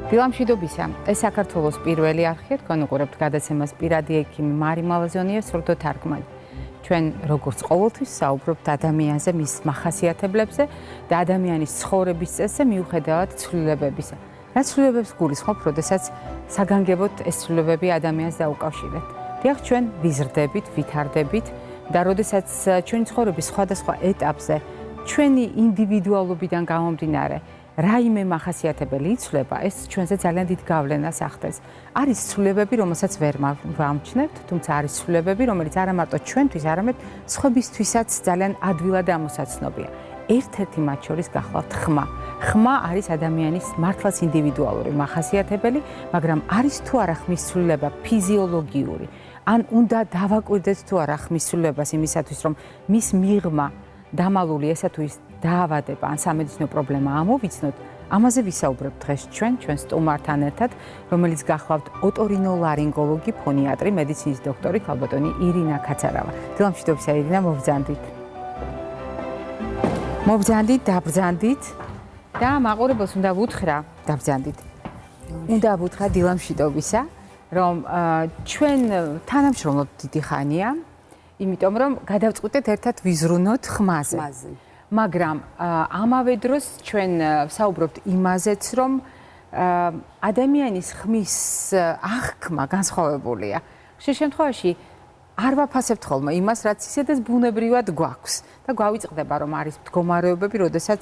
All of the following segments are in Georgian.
დილამშვიდობისა. ეს საქართველოს პირველი არხია, თქვენ უყურებთ გადაცემას პირადი ექიმი მარი მალაზონიას სრულდო თარგმანი. ჩვენ როგორც ყოველთვის საუბრობთ ადამიანზე, მის მახასიათებლებზე და ადამიანის ცხოვრების წესზე მიუხედავად ცვლილებებისა. რა ცვლილებებს გულისხმობ, როდესაც საგანგებოდ ეს ცვლილებები ადამიანს დაუკავშირებთ. დიახ, ჩვენ ვიზრდებით, ვითარდებით და როდესაც ჩვენი ცხოვრების სხვადასხვა ეტაპზე ჩვენი ინდივიდუალობიდან გამომდინარე რაიმე მახასიათებელი იცვლება, ეს ჩვენზე ძალიან დიდ გავლენას ახდენს. არის ცვლილებები, რომელსაც ვერ ვამჩნევთ, თუმცა არის ცვლილებები, რომელიც არა მარტო ჩვენთვის, არამედ სხვებისთვისაც ძალიან ადვილად ამოსაცნობია. ერთ-ერთი მათ შორის გახლავთ ხმა. ხმა არის ადამიანის მართლაც ინდივიდუალური მახასიათებელი, მაგრამ არის თუ არა ხმის ცვლილება ფიზიოლოგიური, ან უნდა დავაკვირდეთ თუ არა ხმის ცვლილებას იმისათვის, რომ მის მიღმა დამალული ესა თუ ის დაავადება ან სამედიცინო პრობლემა ამოვიცნოთ, ამაზე ვისაუბრებთ დღეს ჩვენ სტუმართან ერთად, რომელიც გახლავთ ოტორინოლარინგოლოგი, ფონიატრი, მედიცინის დოქტორი, ქალბატონი ირინა ქაცარავა. დილამშვიდობისა ირინა, მობრძანდით. მობრძანდით, დაბრძანდით და მაყურებელს უნდა ვუთხრა, დაბრძანდით. უნდა ვუთხრა დილამშვიდობისა, რომ ჩვენ თანამშრომლობთ დიდი ხანია, იმიტომ რომ გადავწყვიტეთ ერთად ვიზრუნოთ ხმაზე. მაგრამ ამავე დროს ჩვენ ვსაუბრობთ იმაზეც, რომ ადამიანის ხმის აღქმა განსხვავებულია. ხშირ შემთხვევაში არ ვაფასებთ ხოლმე იმას, რაც ისედაც ბუნებრივად გვაქვს და გვავიწყდება, რომ არის მდგომარეობები, როდესაც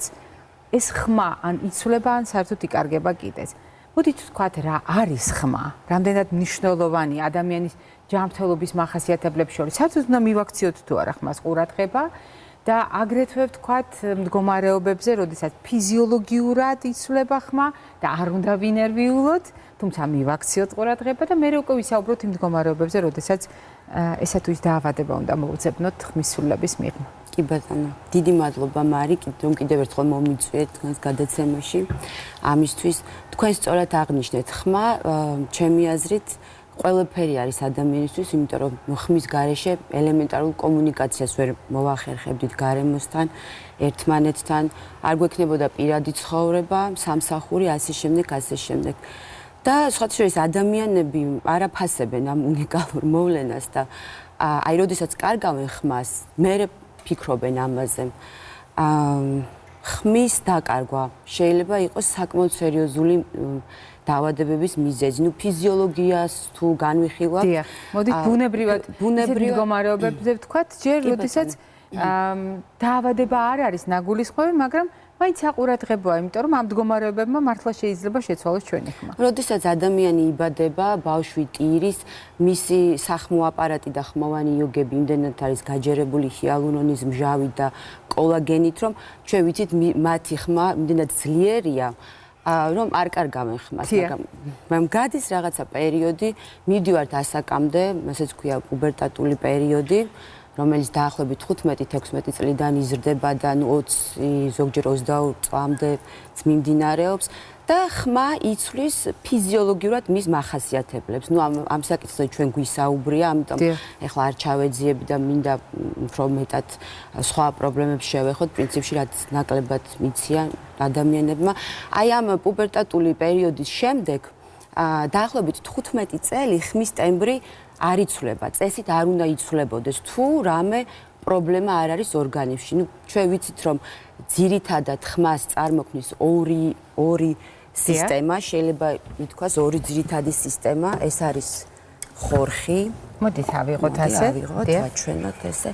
ეს ხმა ან იცვლება, ან საერთოდ იკარგება კიდეც. მოდით ვთქვათ, რა არის ხმა? რამდენად მნიშვნელოვანია ადამიანის ჯანმრთელობის მახასიათებლებს შორის? საერთოდ უნდა მივაქციოთ თუ არა ხმას ყურადღება და აგრეთვე ვთქვათ მდგომარეობებზე, როდესაც ფიზიოლოგიურად იცვლება ხმა და არ უნდა ვინერვიულოთ, თუმცა მივაქციოთ ყურადღება და მე უკვე ვისაუბროთ იმ მდგომარეობებზე, როდესაც ესა თუ ის დაავადება უნდა მოვუძებნოთ ხმის ცვლილების მიღმა. კი ბატონო, დიდი მადლობა მარი, რომ კიდევ ერთხელ მომიწვიეთ თქვენს გადაცემაში. ამისთვის თქვენ სწორად აღნიშნეთ, ხმა ჩემი აზრით ყველაფერი არის ადამიანისთვის, იმიტომ რომ ხმის გარეშე ელემენტარულ კომუნიკაციას ვერ მოვახერხებდით გარემოსთან, ერთმანეთთან, არ გვექნებოდა პირადი ცხოვრება, სამსახური, ასე შემდეგ. და სხვათა შორის ადამიანები არ აფასებენ ამ უნიკალურ მოვლენას და აი როდესაც კარგავენ ხმას, მერე ფიქრობენ ამაზე. ხმის დაკარგვა შეიძლება იყოს საკმაოდ სერიოზული დაავადებების მიზეზი. ნუ ფიზიოლოგიას თუ განვიხილავთ. დიახ, მოდით ბუნებრივად მდგომარეობებზე ვთქვათ, ჯერ როდესაც დაავადება არ არის ნაგულისხმობი, მაგრამ მაინც საყურადღებოა, იმიტომ რომ ამ მდგომარეობებმა მართლა შეიძლება შეცვალოს ჩვენი ხმა. როდესაც ადამიანი იბადება, ბავშვი ტირის, მისი სახმო აპარატი და ხმოვანი იოგები იმდენად არის გაჯერებული ჰიალურონის მჟავით და კოლაგენით, რომ ჩვენ ვიცით მათი ხმა იმდენად ძლიერია, რომ არ კარგავენ ხმას, მაგრამ გადის რაღაცა პერიოდი, მივდივართ ასაკამდე, ასეც ქვია პუბერტატული პერიოდი, რომელიც დაახლოებით 15-16 წლიდან იზრდება და 20, ზოგჯერ 22 წლამდე მიმდინარეობს და ხმა იცვლის ფიზიოლოგიურად მის მახასიათებლებს. ნუ ამ საკითხზე ჩვენ გვისაუბრია, ამიტომ ეხლა არ ჩავეძიები და მინდა უფრო მეტად სხვა პრობლემებს შევეხოთ, პრინციპში რაც ნაკლებად მიციან ადამიანებმა. აი ამ პუბერტატული პერიოდის შემდეგ დაახლოებით 15 წელი ხმის ტემბრი არ იცვლება, წესით არ უნდა იცვლებოდეს, თუ რამე პრობლემა არ არის ორგანიზმში. ნუ ჩვენ ვიცით, რომ ძირითადად ხმას წარმოქმნის ორი სისტემა, შეიძლება ითქვას ორი ძირითადი სისტემა, ეს არის ხორხი. მოდით ავიღოთ ასე. ჩვენოთ ესე.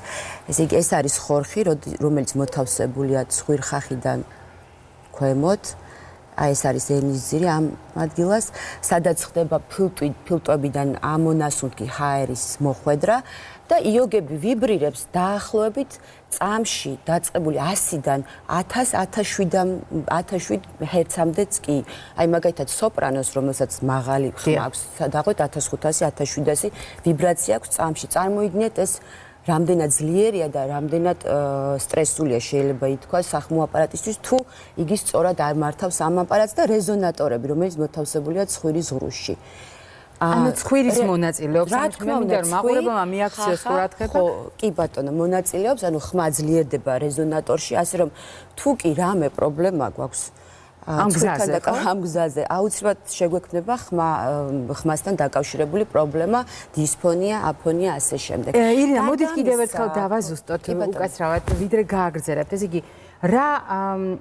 ესე იგი ეს არის ხორხი, რომელიც მოთავსებულია ცხვირხახიდან ქვემოთ. აი ეს არის ენისძირი ამ ადგილას, სადაც ხდება ფილტვებიდან ამონასუნთქი ჰაერის მოხვედრა და იოგები ვიბრირებს დაახლოებით წამში დაწყებული 100-დან 1000 ჰერცამდეც კი. აი მაგალითად სოპრანოს, რომელსაც მაღალი ხმა აქვს, სადაღოთ 1500-1700 ვიბრაცია აქვს წამში. წარმოიდგინეთ ეს რამდენად ძლიერია და რამდენად სტრესულია შეიძლება ითქვას სახმო აპარატისთვის, თუ იგი სწორად არ მართავს ამ აპარატს და რეზონატორები, რომელიც მოთავსებულია ცხვირის ღრუში. ანუ ცხვირის მონაწილეობს, რა თქმა უნდა, მაყურებელმა მიაქციოს ყურადღება. კი ბატონო, მონაწილეობს, ანუ ხმა ძლიერდება რეზონატორში, ასე რომ თუ კი რამე პრობლემა გვაქვს ამ გზაზე აუცილებლად შეგვექმნება ხმასთან დაკავშირებული პრობლემა, დისფონია, აფონია, ასე შემდეგ. ირინა, მოდით კიდევ ერთხელ დავაზუსტოთ უკაცრავად, ვიდრე გააგრძელებთ. ეს იგი რა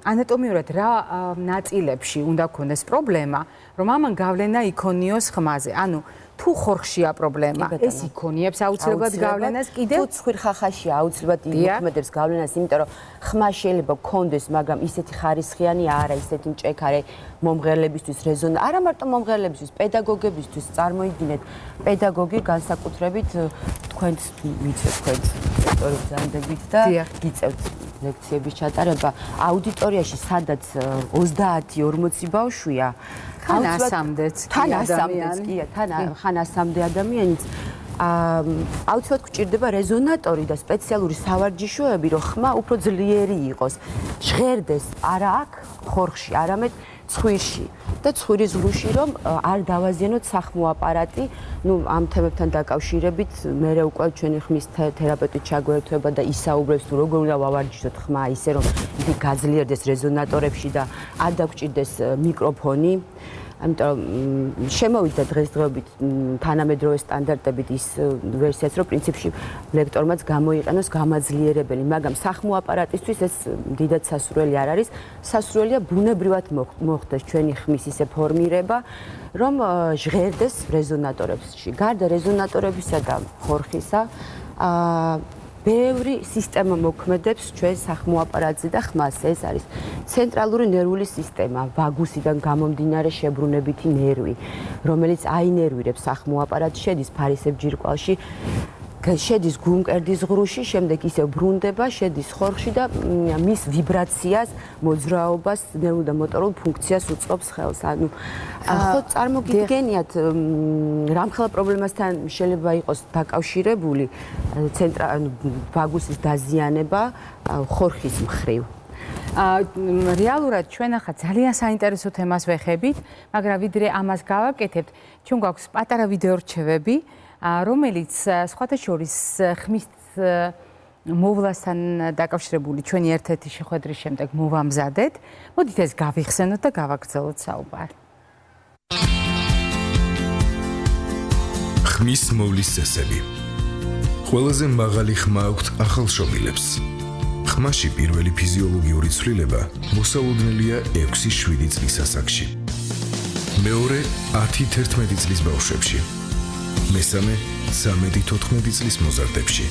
ანატომიურად რა ნაწილებში უნდა ქონდეს პრობლემა, რომ ამან გავლენა იქონიოს ხმაზე. ანუ თუ ხორხშია პრობლემა, ეს იქონიებს აუცილებლად გავლენას კიდევ? თუ ცხვირხახაში აუცილებლად იმოქმედებს გავლენას, იმიტომ რომ ხმა შეიძლება გქონდეს, მაგრამ ისეთი ხარისხიანი არა, ისეთი მჭექარე მომღერლებისთვის რეზონა, არა მარტო მომღერლებისთვის, პედაგოგებისთვის წარმოიდგინეთ, პედაგოგი განსაკუთრებით თქვენც ვიცით, თქვენც დოქტორი ბრძანდებით და გიწევთ ლექციების ჩატარება აუდიტორიაში, სადაც 30-40 ბავშვია, თან ასამდეც ადამიანიც აუცილებლად გვჭირდება რეზონატორი და სპეციალური სავარჯიშოები, რომ ხმა უფრო ძლიერი იყოს, ჟღერდეს არა აქ ხორხში, არამედ ცხვირში და ცხვირის ღრუში, რომ არ დავაზიანოთ სახმო აპარატი. ამ თემებთან დაკავშირებით მე უკვე ჩვენი ხმის თერაპევტი ჩაგვერთვება და ისაუბრებს თუ როგორ უნდა ვავარჯიშოთ ხმა ისე, რომ იგი გაძლიერდეს რეზონატორებში და არ დაგჭირდეს მიკროფონი. ამიტომ შემოვიდა დღესდღეობით თანამედროვე სტანდარტებით ის ვერსიაც, რომ პრინციპში ლექტორმაც გამოიყენოს გამაძლიერებელი, მაგრამ სახმო აპარატისთვის ეს დიდად სასურველი არ არის. სასურველია ბუნებრივად მოხდეს ჩვენი ხმის ისე ფორმირება, რომ ჟღერდეს რეზონატორებში. გარდა რეზონატორებისა და ხორხისა, ბევრი სისტემა მოქმედებს ჩვენ სახმო აპარატზე და ხმას. ეს არის ცენტრალური ნერვული სისტემა, ვაგუსიდან გამომდინარე შებრუნებითი ნერვი, რომელიც აინერვირებს სახმო აპარატს, შედის ფარისებ ჯირკვალში, შედის გულმკერდის ღრუში, შემდეგ ისევ ბრუნდება, შედის ხორხში და მის ვიბრაციას, მოძრაობას, ნერვულ და მოტორულ ფუნქციას უწყობს ხელს. ანუ ხო წარმოგიდგენიათ, რამხელა პრობლემასთან შეიძლება იყოს დაკავშირებული ვაგუსის დაზიანება ხორხის მხრივ. რეალურად ჩვენ ახლა ძალიან საინტერესო თემას ვეხებით, მაგრამ ვიდრე ამას გავაკეთებთ, ჩვენ გვაქვს პატარა ვიდეო რჩევები, რომელიც სხვათა შორის ხმის მოვლასთან დაკავშირებული ჩვენი ერთ-ერთი შეხვედრის შემდეგ მოვამზადეთ. მოდით ეს გავიხსენოთ და გავაგრძელოთ საუბარი. ხმის მოვლის წესები. ყველაზე მაღალი ხმა აქვთ ახალშობილებს. ხმაში პირველი ფიზიოლოგიური ცვლილება მოსალოდნელია 6-7 წლის ასაკში. მეორე 10-11 წლის ბავშვებში. მესამე 13-14 წლის მოზარდებში.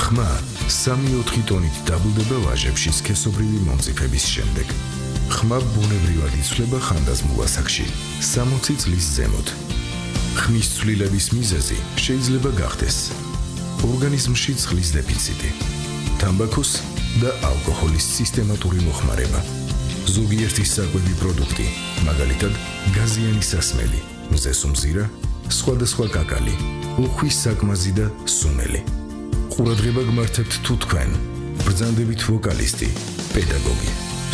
ხმა 3-4 ტონით დაბლდება ვაჟებში სქესობრივი მომწიფების შემდეგ. ხმა ბუნებრივად იცვლება ხანდაზმულ ასაკში, 60 წლის ზემოთ. ხმის ცვლილების მიზეზი შეიძლება გახდეს ორგანიზმში ცხლის დეფიციტი, თამბაქოს და ალკოჰოლის სისტემატური მოხმარება, ზოგიერთი საკვები პროდუქტი, მაგალითად გაზიანი სასმელი, მზესუმზირა, სხვადასხვა კაკალი, უხვის საკმაზი და სუნელი. ყურადღება გმართებთ თუ თქვენ, ბრძანდებით ვოკალისტი, პედაგოგი,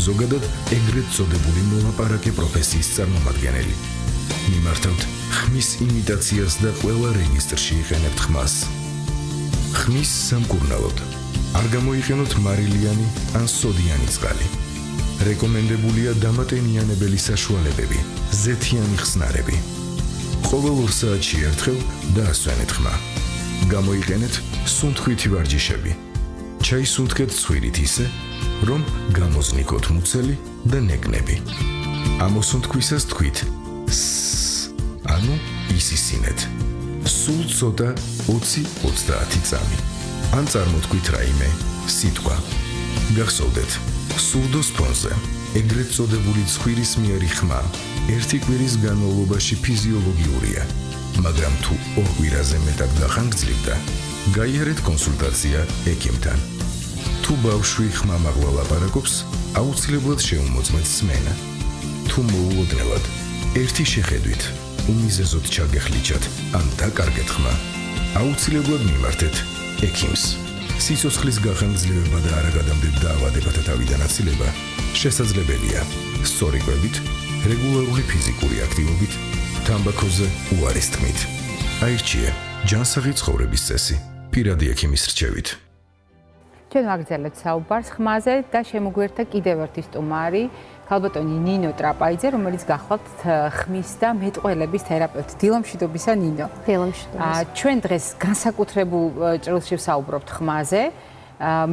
ზოგადად ეგრეთ წოდებული მოლაპარაკე პროფესიის წარმომადგენელი. მიმართავთ ხმის იმიტაციას და ყველა რეგისტრში იყენებთ ხმას. ხმის სამკურნალოდ არ გამოიყენოთ მარილიანი ან სოდიანი წყალი. რეკომენდებულია დამატენიანებელი საშუალებები, ზეთიანი ხსნარები. ყოველ 2 საათში ერთხელ დაასვენეთ ხმა. გამოიყენეთ სუნთქვითი ვარჯიშები. ჩაისუნთქეთ ცხვირით ისე, რომ გამოზნიქოთ მუცელი და ნეკნები. ამოსუნთქვისას თქვით ანუ ისისინეთ. სულ ცოტა 20-30 წამი. ან წარმოთქვით რაიმე სიტყვა. გახსოვდეთ, სურდოს ფონზე ეგრეთ წოდებული ცხვირის მიერი ხმა ერთი კვირის განმავლობაში ფიზიოლოგიურია, მაგრამ თუ 2 კვირაზე მეტად გახანგრძლივდა, გაიარეთ კონსულტაცია ექიმთან. თუ ბავშვი ხმამაღლა ლაპარაკობს, აუცილებლად შეუმოწმეთ სმენა. თუ მოულოდნელად ერთი შეხედვით უმიზეზოდ ჩაგეხლიჩათ ან დაკარგეთ ხმა, აუცილებლად მიმართეთ ექიმს. სიცოცხლის გახანგრძლივება და არაგადამდებ დაავადებათა თავიდან აცილება შესაძლებელია სწორი კვებით, რეგულარული ფიზიკური აქტივობით, თამბაქოზე უარის თქმით. აირჩიე ჯანსაღი ცხოვრების წესი პირადი ექიმის რჩევით. ჩვენ ვაგრძელებთ საუბარს ხმაზე და შემოგვერთა კიდევ ერთი სტუმარი, ქალბატონი ნინო ტრაპაიძე, რომელიც გახლავთ ხმის და მეტყველების თერაპევტი. დილამშვიდობისა ნინო. დილამშვიდობისა. ჩვენ დღეს განსაკუთრებულ ჭრილში ვსაუბრობთ ხმაზე.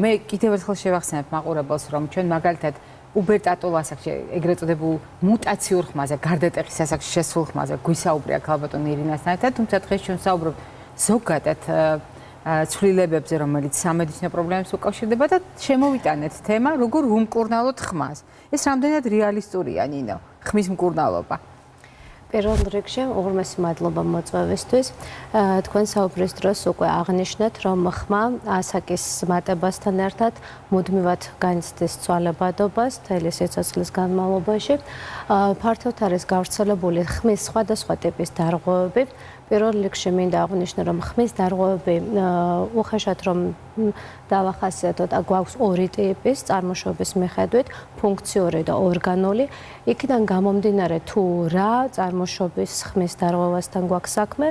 მე კიდევ ერთხელ შევახსენებ მაყურებელს, რომ ჩვენ მაგალითად უბერტატულ ასაკში, ეგრეთ წოდებულ მუტაციურ ხმაზე, გარდატეხის ასაკში შესულ ხმაზე გვისაუბრია ქალბატონი ირინასთან ერთად, თუმცა დღეს ჩვენ ვსაუბრობთ ზოგადად ცვლილებებზე, რომელიც სამედიცინო პრობლემებს უკავშირდება და შემოვიტანეთ თემა, როგორ ვუმკურნალოთ ხმას. ეს რამდენად რეალისტურია, ნინო, ხმის მკურნალობა? პირველ რიგში უღრმესი მადლობა მოწვევისთვის. თქვენ საუბრის დროს უკვე აღნიშნეთ, რომ ხმა ასაკის მატებასთან ერთად მუდმივად განიცდის ცვალებადობას მთელი სიცოცხლის განმავლობაში. ფართოდ არის გავრცელებული ხმის სხვადასხვა ტიპის დარღვევები. პირველ რიგში მინდა აღვნიშნო, რომ ხმის დარღვევები უხეშად რომ დავახასიათოთ, გვაქვს ორი ტიპის წარმოშობის მიხედვით, ფუნქციური და ორგანული. იქიდან გამომდინარე, თუ რა წარმოშობის ხმის დარღვევასთან გვაქვს საქმე,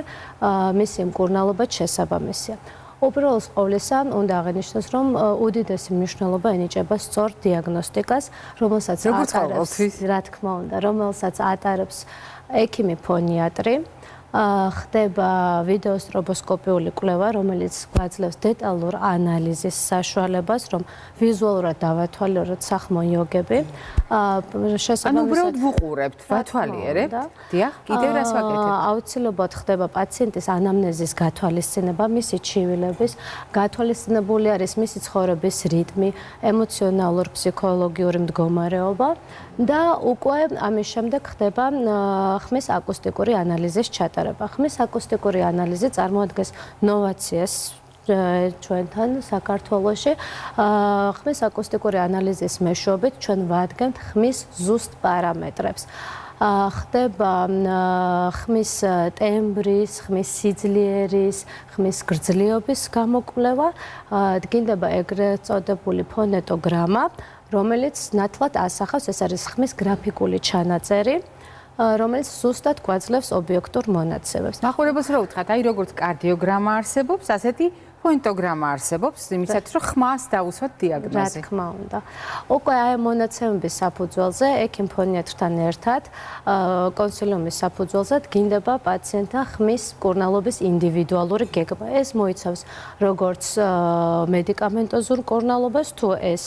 მისი მკურნალობა შესაბამისია. უპირველეს ყოვლისა, უნდა აღინიშნოს, რომ უდიდესი მნიშვნელობა ენიჭება სწორ დიაგნოსტიკას, რომელსაც ატარებს, რა თქმა უნდა, რომელსაც ატარებს ექიმი ფონიატრი. ხდება ვიდეო სტრობოსკოპიული კვლევა, რომელიც გვაძლევს დეტალურ ანალიზის საშუალებას, რომ ვიზუალურად დავათვალიეროთ სახმო იოგები. ანუ უბრალოდ ვუყურებთ, ვათვალიერებთ. დიახ, კიდევ რას ვაკეთებთ? აუცილებლად ხდება პაციენტის ანამნეზის გათვალისწინება, მისი ჩივილების, გათვალისწინებული არის მისი ცხოვრების რიტმი, ემოციონალურ-ფსიქოლოგიური მდგომარეობა და უკვე ამის შემდეგ ხდება ხმის აკუსტიკური ანალიზის ჩატარება. ხმის აკუსტიკური ანალიზი წარმოადგენს ნოვაციას ჩვენთან საქართველოში. ხმის აკუსტიკური ანალიზის მეშვეობით ჩვენ ვადგენთ ხმის ზუსტ პარამეტრებს. ხდება ხმის ტემბრის, ხმის სიძლიერის, ხმის გრძლიობის გამოკვლევა, დგინდება ეგრეთ წოდებული ფონეტოგრამა, რომელიც ნათლად ასახავს, ეს არის ხმის გრაფიკული ჩანაწერი, რომელიც ზუსტად გვაძლევს ობიექტურ მონაცემებს. მაყურებელს რა უთხრათ, აი როგორც კარდიოგრამა არსებობს, ასეთი ფონეტოგრამა არსებობს, იმისათვის რომ ხმას დაუსვათ დიაგნოზი. რა თქმა უნდა. უკვე აი მონაცემების საფუძველზე, ექიმ ფონიატრთან ერთად, კონსილიუმის საფუძველზე დგინდება პაციენტთა ხმის მკურნალობის ინდივიდუალური გეგმა. ეს მოიცავს როგორც მედიკამენტოზურ მკურნალობას, თუ ეს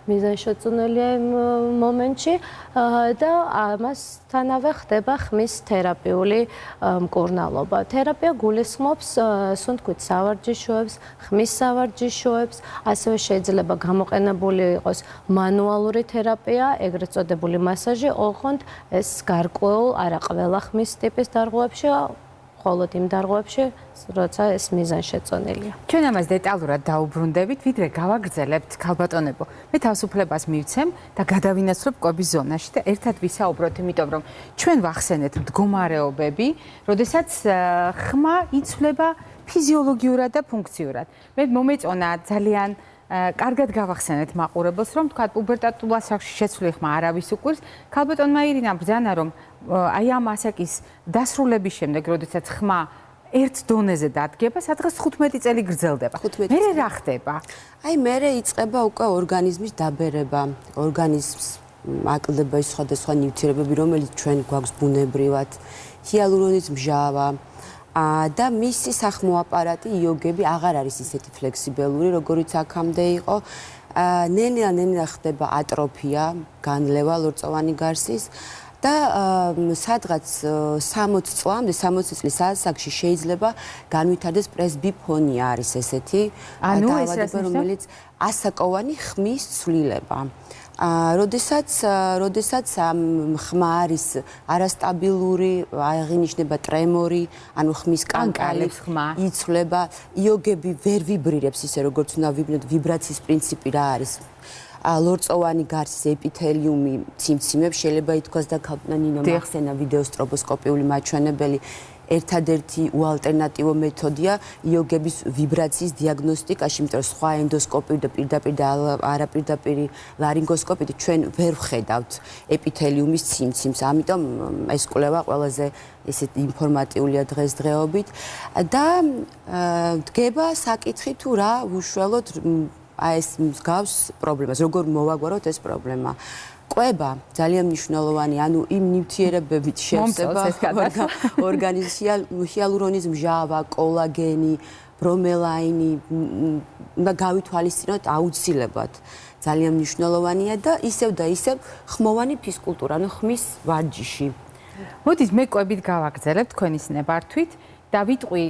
მიზანშეწონილია იმ მომენტში და ამასთანავე ხდება ხმის თერაპიული მკურნალობა. თერაპია გულისხმობს სუნთქვით სავარჯიშოებს, ხმის სავარჯიშოებს, ასევე შეიძლება გამოყენებული იყოს მანუალური თერაპია, ეგრეთ წოდებული მასაჟი, ოღონდ ეს გარკვეულ არა ყველა ხმის ტიპის დარღვევებში, მხოლოდ იმ დარღვევებში, როცა ეს მიზანშეწონილია. ჩვენ ამას დეტალურად დაუბრუნდებით, ვიდრე გავაგრძელებთ, ქალბატონებო. მე თავისუფლებას მივცემ და გადავინაცვლებ კვების ზონაში და ერთად ვისაუბროთ, იმიტომ რომ ჩვენ ვახსენეთ მდგომარეობები, როდესაც ხმა იცვლება ფიზიოლოგიურად და ფუნქციურად. მე მომეწონა ძალიან კარგად გავახსენეთ მაყურებელს, რომ თქვა უბერტატულ ასაკში შეცვლილი ხმა არავის უკვირს. ქალბატონმა ირინამ ბრძანა, რომ აი ამ ასაკის დასრულების შემდეგ, როდესაც ხმა ერთ დონეზე დადგება, სადღაც 15 წელი გრძელდება. მერე რა ხდება? აი მერე იწყება უკვე ორგანიზმის დაბერება, ორგანიზმს აკლდება ის სხვადასხვა ნივთიერებები, რომელიც ჩვენ გვაქვს ბუნებრივად, ჰიალურონის მჟავა და მისი სახმო აპარატი იოგები აღარ არის ისეთი ფლექსიბელური, როგორიც აქამდე იყო. ნელა ხდება ატროფია, განლევა ლორწოვანი გარსის და სადღაც 60 წლამდე, 60 წლის ასაკში შეიძლება განვითარდეს პრესბიფონია არის ესეთი დაავადება, რომელიც ასაკოვანი ხმის ცვლილება. როდესაც ხმა არის არასტაბილური, აღინიშნება ტრემორი, ანუ ხმის კანკალი იცვლება, იოგები ვერ ვიბრირებს ისე როგორც უნდა ვიბრიროთ, ვიბრაციის პრინციპი რა არის? ლორწოვანი გარსის ეპითელიუმი ციმციმებს შეიძლება ითქვას და ნინო მახსენა ვიდეო სტრობოსკოპიული მაჩვენებელი ერთადერთი უალტერნატივო მეთოდია იოგების ვიბრაციის დიაგნოსტიკაში, იმიტომ რომ სხვა ენდოსკოპი და პირდაპირ და არაპირდაპირი ლარინგოსკოპით ჩვენ ვერ ვხედავთ ეპითელიუმის ციმციმს. ამიტომ ეს კვლევა ყველაზე ესეთ ინფორმატიულია დღესდღეობით და დგება საკითხი თუ რა უშუალოდ ეს მსგავს პრობლემას, როგორ მოვაგვაროთ ეს პრობლემა. კვება ძალიან მნიშვნელოვანი, ანუ იმ ნივთიერებებით შევსება ორგანიზმის ჰიალურონის მჟავა, კოლაგენი, ბრომელაინი, უნდა გავითვალისწინოთ აუცილებლად. ძალიან მნიშვნელოვანია და ისევ ხმოვანი ფიზკულტურა, ანუ ხმის ვარჯიში. მოდით მე კვებით გავაგრძელებ თქვენის ნებართვით და ვიტყვი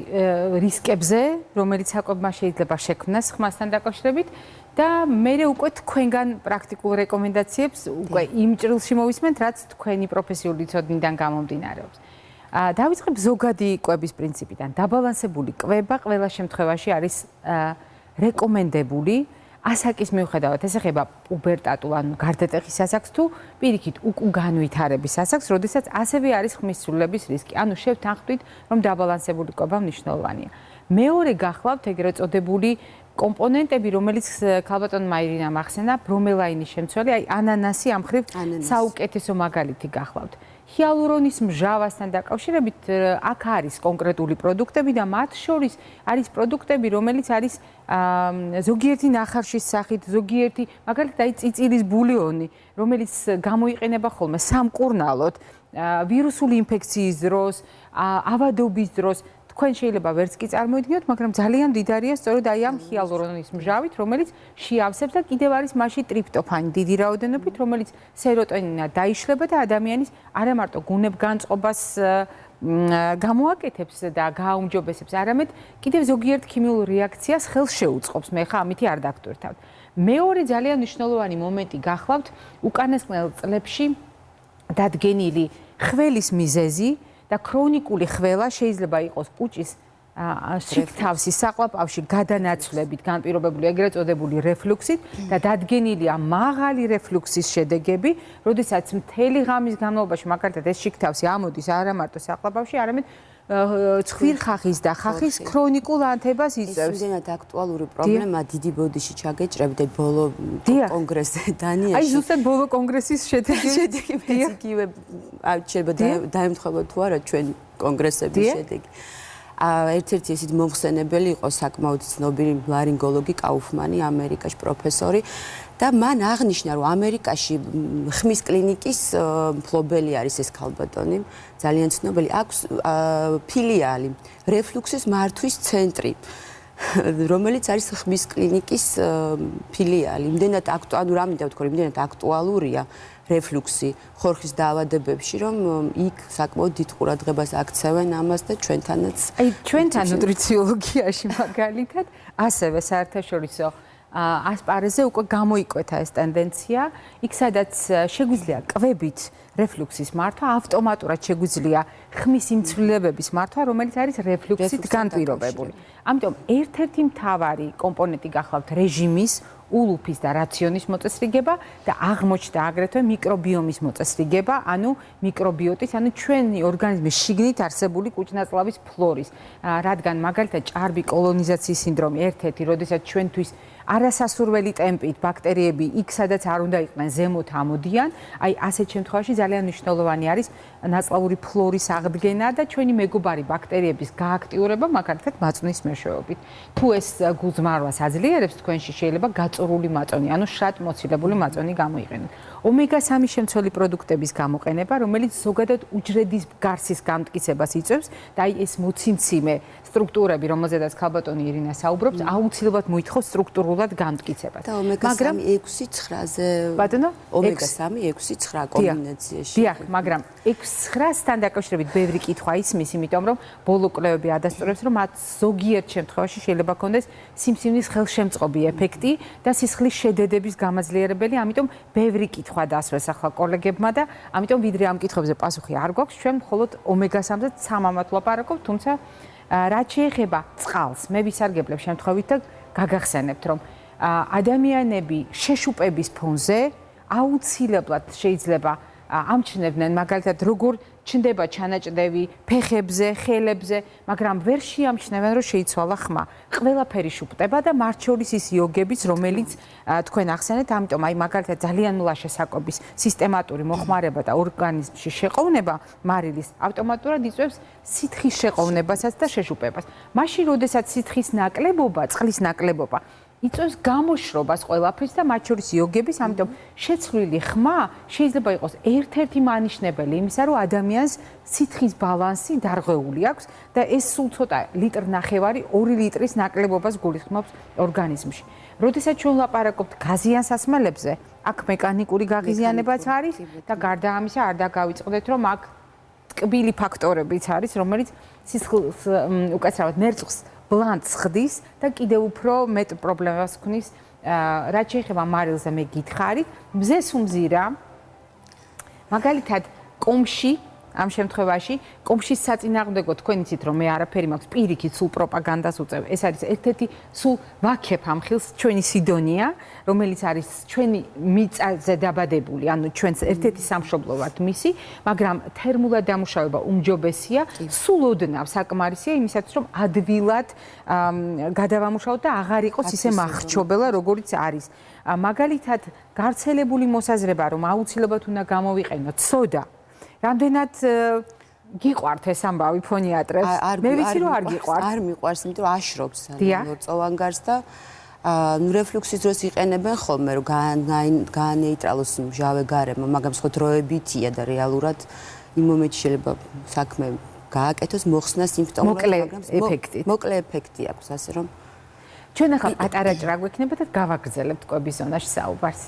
რისკებზე, რომელიც საკვებმა შეიძლება შექმნას ხმასთან დაკავშირებით და მე უკვე თქვენგან პრაქტიკულ რეკომენდაციებს უკვე იმ ჭრილში მოვისმენთ, რაც თქვენი პროფესიული ცოდნიდან გამომდინარეობს. დავიწყებ ზოგადი კვების პრინციპიდან. დაბალანსებული კვება ყველა შემთხვევაში არის რეკომენდებული ასაკის მიუხედავად, ეს ეხება პუბერტატულ ან გარდატეხის ასაკს თუ პირიქით უკუგანვითარების ასაკს, როდესაც ასევე არის ხმის სრულების რისკი. ანუ შევთანხმდით, რომ დაბალანსებული კვება მნიშვნელოვანია. მეორე გახლავთ ეგრეთ წოდებული კომპონენტები, რომელიც ქალბატონმა ირინამ ახსენა, ბრომელაინის შემცველი, აი ანანასი ამ მხრივ საუკეთესო მაგალითი გახლავთ. ჰიალურონის მჟავასთან დაკავშირებით აქ არის კონკრეტული პროდუქტები და მათ შორის არის პროდუქტები, რომელიც არის ზოგიერთი ნახარშის სახით, ზოგიერთი მაგალითად აი წიწილის ბულიონი, რომელიც გამოიყენება ხოლმე სამკურნალოდ, ვირუსული ინფექციის დროს, ავადობის დროს. თქვენ შეიძლება ვერც კი წარმოიდგინოთ, მაგრამ ძალიან მდიდარია სწორედ აი ამ ჰიალურონის მჟავით, რომელიც შეავსებს და კიდევ არის მასში ტრიპტოფანი დიდი რაოდენობით, რომელიც სეროტონინად დაიშლება და ადამიანის არა მარტო გუნებგანწყობას გამოაკეთებს და გააუმჯობესებს, არამედ კიდევ ზოგიერთ ქიმიურ რეაქციას ხელს შეუწყობს. მე ხა ამითი არ დავტვირთავთ. მეორე ძალიან მნიშვნელოვანი მომენტი გახლავთ უკანასკნელ წლებში დადგენილი ხველის მიზეზი და ქრონიკული ხველა შეიძლება იყოს კუჭის შიგთავსის საყლაპავში გადანაცვლებით განპირობებული ეგრეთ წოდებული რეფლუქსით და დადგენილია მაღალი რეფლუქსის შედეგები, როდესაც მთელი ღამის განმავლობაში მაგალითად ეს შიგთავსი ამოდის არა მარტო საყლაპავში, არამედ ცხვირხახის და ხახის ქრონიკულ ანთებას იწევს. ეს იმდენად აქტუალური პრობლემა დიდი ბოდიში ჩაგეჭრებდე ბოლო კონგრესზე დანიაში. აი ზუსტად ბოლო კონგრესის შედეგი მეც იგივე შეიძლება დაემთხვევა თუ არა ჩვენ კონგრესების შედეგი. ერთ-ერთი ესეთ მომხსენებელი იყო საკმაოდ ცნობილი ლარინგოლოგი კაუფმანი, ამერიკაში პროფესორი და მან აღნიშნა, რომ ამერიკაში ხმის კლინიკის მფლობელი არის ეს ქალბატონი, ძალიან ცნობილი, აქვს ფილიალი, რეფლუქსის მართვის ცენტრი, რომელიც არის ხმის კლინიკის ფილიალი. იმდენად აქტუალური, რამინდა ვთქვა, იმდენად აქტუალურია რეფლუქსი ხორხის დაავადებებში, რომ იქ საკმაოდ დიდ ყურადღებას აქცევენ ამას და ჩვენთანაც. აი ჩვენთან ნუტრიციოლოგიაში მაგალითად ასევე საერთაშორისო ასპარეზზე უკვე გამოიკვეთა ეს ტენდენცია, იქ სადაც შეგვიძლია კვებით რეფლუქსის მართვა, ავტომატურად შეგვიძლია ხმის იმცვლილებების მართვა, რომელიც არის რეფლუქსით განპირობებული. ამიტომ ერთ-ერთი მთავარი კომპონენტი გახლავთ რეჟიმის, ულუფის და რაციონის მოწესრიგება და აღმოჩნდა აგრეთვე მიკრობიომის მოწესრიგება, ანუ მიკრობიოტის, ანუ ჩვენი ორგანიზმის შიგნით არსებული კუჭნაწლავის ფლორის, რადგან მაგალითად ჭარბი კოლონიზაციის სინდრომი ერთ-ერთი, როდესაც ჩვენთვის არასასურველი ტემპით ბაქტერიები იქ სადაც არ უნდა იყვნენ ზემოთ ამოდიან, აი ასეთ შემთხვევაში ძალიან მნიშვნელოვანი არის ნაწლავური ფლორის აღდგენა და ჩვენი მეგობარი ბაქტერიების გააქტიურება მაგალითად მაწვნის მეშვეობით. თუ ეს გულწმარვას აძლიერებს, თქვენში შეიძლება გაწურული მაწონი, ანუ შრატ მოცილებული მაწონი გამოიყენოთ. ომეგა-3 შემცველი პროდუქტების გამოყენება, რომელიც ზოგადად უჯრედის გარსის გამტკიცებას იწვევს და აი ეს მოციმციმე სტრუქტურები, რომელზედაც ქალბატონი ირინა საუბრობს, აუცილებლად მოითხოვს სტრუქტურულად გამტკიცებას. და ომეგა-3 6-9-ზე ბატონო, ომეგა-3 6-9 კომბინაციაში. დიახ, მაგრამ 6-9-სთან დაკავშირებით ბევრი კითხვა ისმის, იმიტომ რომ ბოლო კვლევები ადასტურებს, რომ მათ ზოგიერთ შემთხვევაში შეიძლება ქონდეს სიმსივნის ხელშემწყობი ეფექტი და სისხლის შედედების გამაძლიერებელი, ამიტომ ბევრი კითხვა დასვეს ახლა კოლეგებმა და ამიტომ ვიდრე ამ კითხვებზე პასუხი არ გვაქვს, ჩვენ მხოლოდ ომეგა-3-ზე ცამამად ვლაპარაკობთ, თუმცა რაც შეეხება წყალს, მე ვისარგებლებ შემთხვევით და გაგახსენებთ, რომ ადამიანები შეშუპების ფონზე აუცილებლად შეიძლება ამჩნევდნენ მაგალითად როგორ ჩნდება ჩანაჭდევი ფეხებზე, ხელებზე, მაგრამ ვერ შეამჩნევენ რომ შეიცვალა ხმა. ყველაფერი შუპდება და მათ შორის ის იოგების, რომელიც თქვენ ახსენეთ, ამიტომ აი მაგალითად ძალიან მლაშე საკვების სისტემატური მოხმარება და ორგანიზმში შეყოვნება მარილის ავტომატურად იწვევს სითხის შეყოვნებასაც და შეშუპებას. მაშინ, როდესაც სითხის ნაკლებობა, წყლის ნაკლებობა იწვევს გამოშრობას ყველაფერს და მათ შორის იოგების, ამიტომ შეცვლილი ხმა შეიძლება იყოს ერთ-ერთი მანიშნებელი იმისა, რომ ადამიანს სითხის ბალანსი დარღვეული აქვს და ეს სულ ცოტა ლიტр ნახევარი 2 ლიტრის ნაკლებობას გულისხმობს ორგანიზმში. როდესაც ჩვენ ვლაპარაკობთ გაზიან სასმელებზე, აქ მექანიკური გაღიზიანებაც არის და გარდა ამისა არ დაგავიწყდეთ, რომ აქ ტკბილი ფაქტორებიც არის, რომელიც სისხლის უკაცრავად ნერწყვს ბლანტს ხდის და კიდევ უფრო მეტ პრობლემას ქმნის. რაც შეეხება მარილზე მე გითხარით, მზეს უმზირა. მაგალითად, კომში ამ შემთხვევაში კომშის საწინააღმდეგო თქვენ იცით რომ მე არაფერი მაქვს პირიქით სულ პროპაგანდას უწევ. ეს არის ერთ-ერთი სულ ვაქებ ამ ხილს ჩვენი სიდონია, რომელიც არის ჩვენი მიწაზე დაბადებული, ანუ ჩვენს ერთ-ერთი სამშობლო ვართ მისი, მაგრამ თერმულად დამუშავება უმჯობესია, სულ ოდნავ საკმარისია იმისათვის რომ ადვილად გადავამუშავოთ და აღარ იყოს ისე მახრჩობელა, როგორიც არის. მაგალითად, გავრცელებული მოსაზრება რომ აუცილებლად უნდა გამოვიყენოთ სოდა. რამდენად გიყვართ ეს ამბავი ფონიატრებს? მე ვიცი რომ არ გიყვართ. არ მიყვარს, იმიტომ რომ აშრობს ლორწოვანგარს და რეფლუქსის დროს იყენებენ ხოლმე რომ გაანეიტრალოს მჟავე გარემო, მაგრამ სხვა დროებითია და რეალურად იმ მომენტში შეიძლება საქმე გააკეთოს, მოხსნა სიმპტომები, მაგრამ მოკლე ეფექტი აქვს, ასე რომ ჩვენ ახლა პატარა ჭრა გვექნება და გავაგრძელებთ კვების ზონაში საუბარს.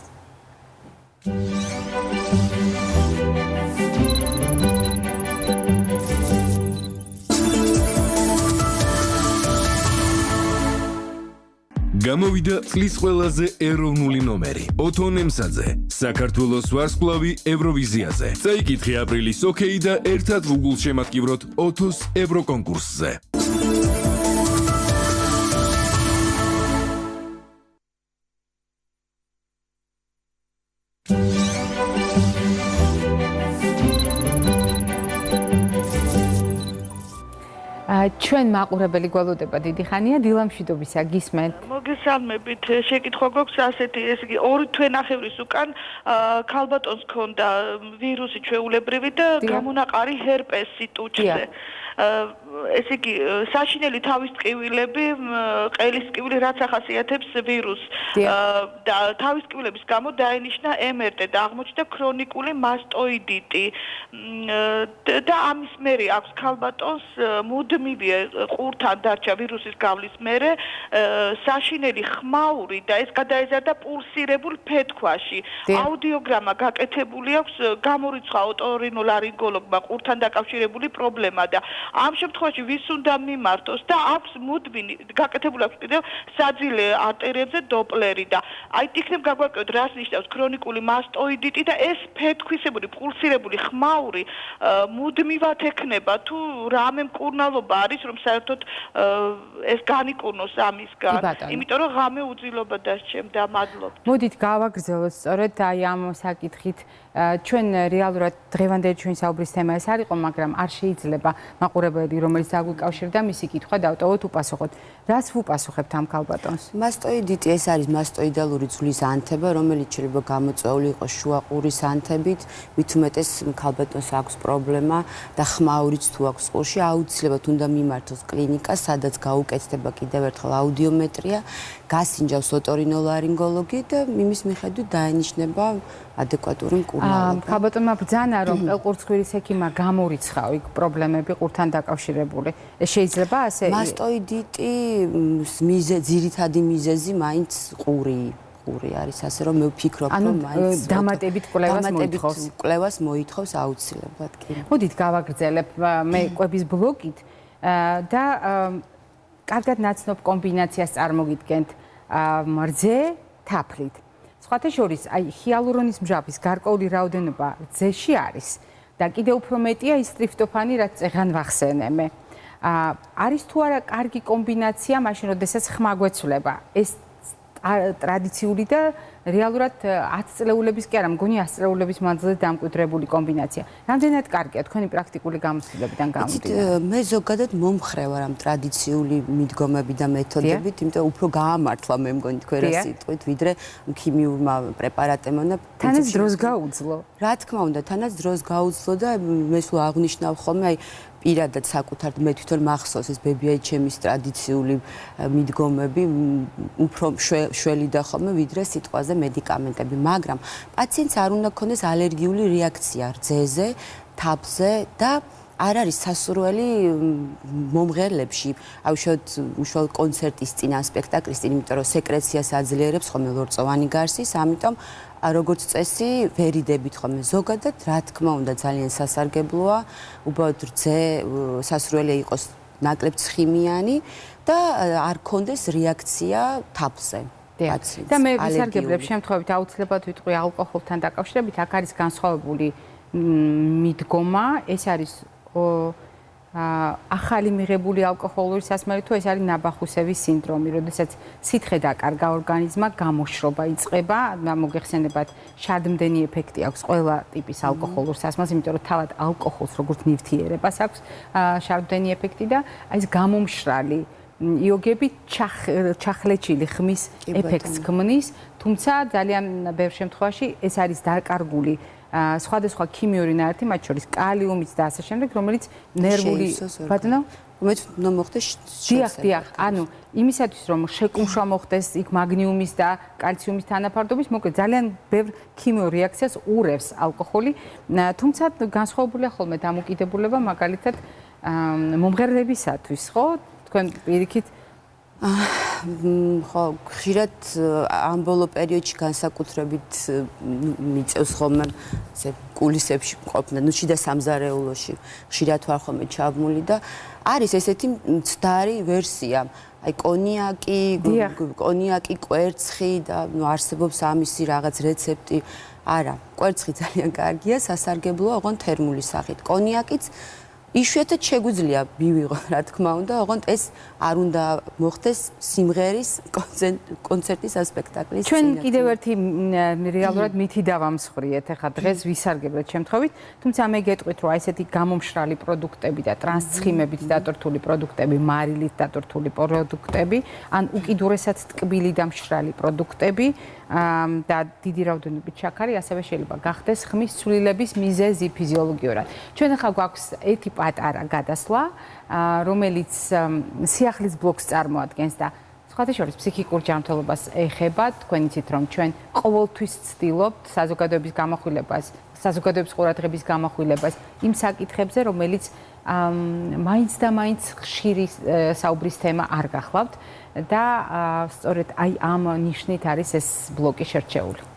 გამოვიდა წლის ყველაზე ეროვნული ნომერი. ოთონ ემსაძე, საქართველოს ვარსკვლავი ევროვიზიაზე. წაიკითხე აპრილის ოკეი და ერთად ვუგულ შემატკივროთ ოთოს ევროკონკურსზე. ჩვენ მაყურებელი გველოდება დიდი ხანია, დილამშვიდობისა გისმენთ. მოგესალმებით, შეკითხვა გვაქვს ასეთი, ესე იგი 2 თვენახევრის უკან ქალბატონს ჰქონდა ვირუსი ჩვეულებრივი და გამონაყარი ჰერპესი ტუჩზე. ესე იგი საშინელი თავის ტკივილები, ყელის ტკივილი რაც ახასიათებს ვირუსს და თავის ტკივილების გამო დაინიშნა MRT და აღმოჩნდა ქრონიკული მასტოიდიტი და ამის მერე აქვს ქალბატონს მუდმივი ყურთან დარჩა ვირუსის გავლის მერე საშინელი ხმაური და ეს გადაეზარდა პულსირებულ ფეთქვაში. აუდიოგრამა გაკეთებული აქვს, გამორიცხა ოტორინოლარინგოლოგმა ყურთან დაკავშირებული პრობლემა და ამ შემთხვევაში ვის უნდა მიმართოს და აქვს მუდმივი გაკეთებული აქვს კიდევ საძილე არტერიებზე დოპლერი და აი იქნებ გაგვაკეთოთ რას ნიშნავს ქრონიკული მასტოიდიტი და ეს ფეთქვისებური პულსირებული ხმაური მუდმივად ექნება თუ რამე მკურნალობა არის რომ საერთოდ ეს განიკურნოს ამისგან იმიტომ რომ ღამე უძილობა დასჭემდა მადლობთ. მოდით გავაგრძელოთ სწორედ აი ამ საკითხით ჩვენ რეალურად დღევანდელი ჩვენი საუბრის თემა ეს არ იყო, მაგრამ არ შეიძლება მაყურებელი რომელიც დაგვიკავშირდა მისი კითხვა დავტოვოთ უპასუხოთ. რას ვუპასუხებთ ამ ქალბატონს? მასტოიდიტი ეს არის მასტოიდალური ძვლის ანთება, რომელიც შეიძლება გამოწვეული იყოს შუაყურის ანთებით, მით უმეტეს ქალბატონს აქვს პრობლემა და ხმაურიც თუ აქვს ყურში, აუცილებლად უნდა მიმართოს კლინიკას, სადაც გაუკეთდება კიდევ ერთხელ აუდიომეტრია, გასინჯავს ოტორინოლარინგოლოგი და იმის მიხედვით დაენიშნება ადეკვატური მკურნალობა. ქალბატონმა ბრძანა რომ ყელყურცხვირის ექიმმა გამორიცხა იქ პრობლემები ყურთან დაკავშირებული. ეს შეიძლება ასე? მასტოიდიტი ძირითადი მიზეზი მაინც ყური არის, ასე რომ მე ვფიქრობ, რომ მაინც დამატებით კვლევას მოითხოვს აუცილებლად. მოდით გავაგრძელებ მე კვების ბლოკით და კარგად ნაცნობ კომბინაციას წარმოგიდგენთ მრძე თაფლით. სხვათა შორის, აი ჰიალურონის მჟავის გარკვეული რაოდენობა ძეში არის და კიდევ უფრო მეტია ის ტრიფტოფანი, რაც წეღან ვახსენე. არის თუ არა კარგი კომბინაცია, მაშინ როდესაც ხმა გვეცვლება. ეს ტრადიციული და რეალურად 10 წლეულების კი არა, მგონი 100 წლეულების მანძილზე დამკვიდრებული კომბინაცია. რამდენად კარგია თქვენი პრაქტიკული გამოცდილებიდან გამომდინარე? მე ზოგადად მომხრე ვარ ამ ტრადიციული მიდგომები და მეთოდებით, იმიტომ უფრო გაამართლა მე მგონი თქვენ რა სიტყვით, ვიდრე ქიმიურმა პრეპარატებმა და თანაც დროს გაუძლო. რა თქმა უნდა, თანაც დროს გაუძლო და მე სულ აღნიშნავ ხოლმე, აი პირადად საკუთარ მე თვითონ მახსოვს ეს ბებიაიჩემის ტრადიციული მიდგომები უფრო შველი და ხოლმე ვიდრე სიტყვაზე მედიკამენტები, მაგრამ პაციენტს არ უნდა ქონდეს ალერგიული რეაქცია რძეზე, თაფლზე და არ არის სასურველი მომღერლებში, უშუალოდ კონცერტის წინ ან სპექტაკლის წინ, იმიტომ რომ სეკრეციას აძლიერებს ხოლმე ლორწოვანი გარსის, ამიტომ როგორც წესი ვერიდებით ხოლმე ზოგადად, რა თქმა უნდა ძალიან სასარგებლოა, უბრალოდ რძე სასურველი იყოს ნაკლებ ცხიმიანი და არ ქონდეს რეაქცია თაფლზე. და მე ვისარგებლებ შემთხვევით აუცილებლად ვიტყვი ალკოჰოლთან დაკავშირებით, აქ არის განსხვავებული მიდგომა, ეს არის ახალი მიღებული ალკოჰოლური სასმელი თუ ეს არის ნაბახუსევის სინდრომი, როდესაც სითხე დაკარგა ორგანიზმა, გამოშრობა იწყება, მოგეხსენებათ, შადმდენი ეფექტი აქვს ყველა ტიპის ალკოჰოლურ სასმელს, იმიტომ რომ თავად ალკოჰოლს როგორც ნივთიერებას აქვს შადმდენი ეფექტი და აი ეს გამომშრალი იოგები ჩახლეჩილი ხმის ეფექტს ქმნის, თუმცა ძალიან ბევრ შემთხვევაში ეს არის დაკარგული სხვადასხვა ქიმიური ნაერთი, მათ შორის კალიუმიც და ასე შემდეგ, რომელიც ნერვული ბატონო რომელიც უნდა მოხდეს დიახ, ანუ იმისათვის რომ შეკუმშვა მოხდეს იქ მაგნიუმის და კალციუმის თანაფარდობის, მოკლედ ძალიან ბევრ ქიმიურ რეაქციას ურევს ალკოჰოლი, თუმცა განსხვავებულია ხოლმე დამოკიდებულება მაგალითად მომღერლებისათვის, ხო? თქვენ პირიქით ხო, ხშირად ამ ბოლო პერიოდში განსაკუთრებით მიწევს ხოლმე ესე კულისებში ყოფნა, შიდა სამზარეულოში, ხშირად ვარ ხოლმე ჩაბმული და არის ესეთი მცდარი ვერსია, აი კონიაკი, კვერცხი და არსებობს ამისი რაღაც რეცეპტი. არა, კვერცხი ძალიან კარგია, სასარგებლოა, ოღონდ თერმული სახით. კონიაკიც იშვიათად შეგვიძლია მივიღო, რა თქმა უნდა, ოღონდ ეს არ უნდა მოხდეს სიმღერის კონცერტის ან სპექტაკლის. ჩვენ კიდევ ერთი რეალურად მითი დავამსხვრიეთ, ახლა დღეს ვისარგებლეთ შემთხვევით, თუმცა მე გეტყვით, რომ აი ესეთი გამომშრალი პროდუქტები და ტრანსცხიმებით დატვირთული პროდუქტები, მარილით დატვირთული პროდუქტები, ან უკიდურესად ტკბილი და მშრალი პროდუქტები და დიდი რაოდენობით შაქარი ასევე შეიძლება გახდეს ხმის ცვლილების მიზეზი ფიზიოლოგიურად. ჩვენ ახლა გვაქვს ერთი პატარა გადასვლა, რომელიც სიახლის ბლოკს წარმოადგენს და სხვათა შორის ფსიქიკურ ჯანმრთელობას ეხება. თქვენ იცით, რომ ჩვენ ყოველთვის ვცდილობთ საზოგადოების ყურადღების გამახვილებას იმ საკითხებზე, რომელიც მაინც და მაინც ხშირი საუბრის თემა არ გახლავთ და სწორედ აი ამ ნიშნით არის ეს ბლოკი შერჩეული.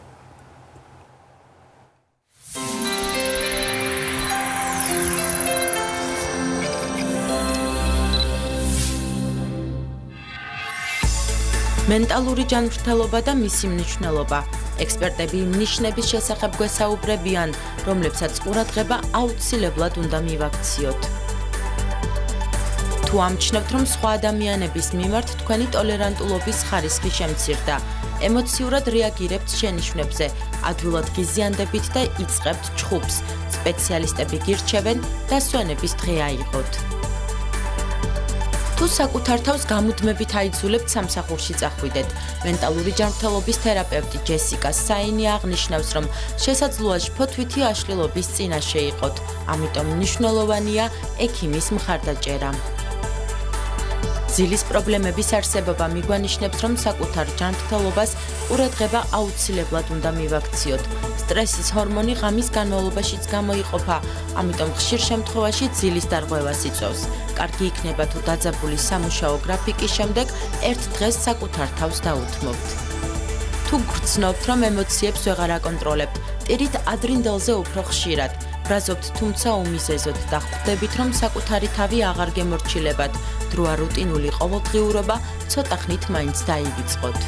მენტალური ჯანმრთელობა და მისი მნიშვნელობა. ექსპერტები იმ ნიშნების შესახებ გვესაუბრებიან, რომლებსაც ყურადღება აუცილებლად უნდა მივაქციოთ. თუ ამჩნევთ, რომ სხვა ადამიანების მიმართ თქვენი ტოლერანტულობის ხარისხი შემცირდა, ემოციურად რეაგირებთ შენიშვნებზე, ადვილად ღიზიანდებით და იწყებთ ჩხუბს, სპეციალისტები გირჩევენ, დასვენების დღე აიღოთ. თუ საკუთარ თავს გამუდმებით აიძულებთ სამსახურში წახვიდეთ, მენტალური ჯანმრთელობის თერაპევტი ჯესიკა საინი აღნიშნავს, რომ შესაძლოა შფოთვითი აშლილობის წინაშე იყოთ, ამიტომ მნიშვნელოვანია ექიმის მხარდაჭერა. ძილის პრობლემების არსებობა მიგვანიშნებს, რომ საკუთარ ჯანმრთელობას ყურადღება აუცილებლად უნდა მივაქციოთ. სტრესის ჰორმონი ღამის განმავლობაშიც გამოიყოფა, ამიტომ ხშირ შემთხვევაში ძილის დარღვევას იწვევს. კარგი იქნება თუ დაძაბული სამუშაო გრაფიკის შემდეგ ერთ დღეს საკუთარ თავს დაუთმობთ. თუ გრძნობთ, რომ ემოციებს ვეღარ აკონტროლებთ, ტირით ადრინდელზე უფრო ხშირად. ბრაზობთ, თუმცა უმიზეზოდ და ხვდებით, რომ საკუთარი თავი აღარ გემორჩილებათ. დროა რუტინული ყოველდღიურობა ცოტა ხნით მაინც დაივიწყოთ.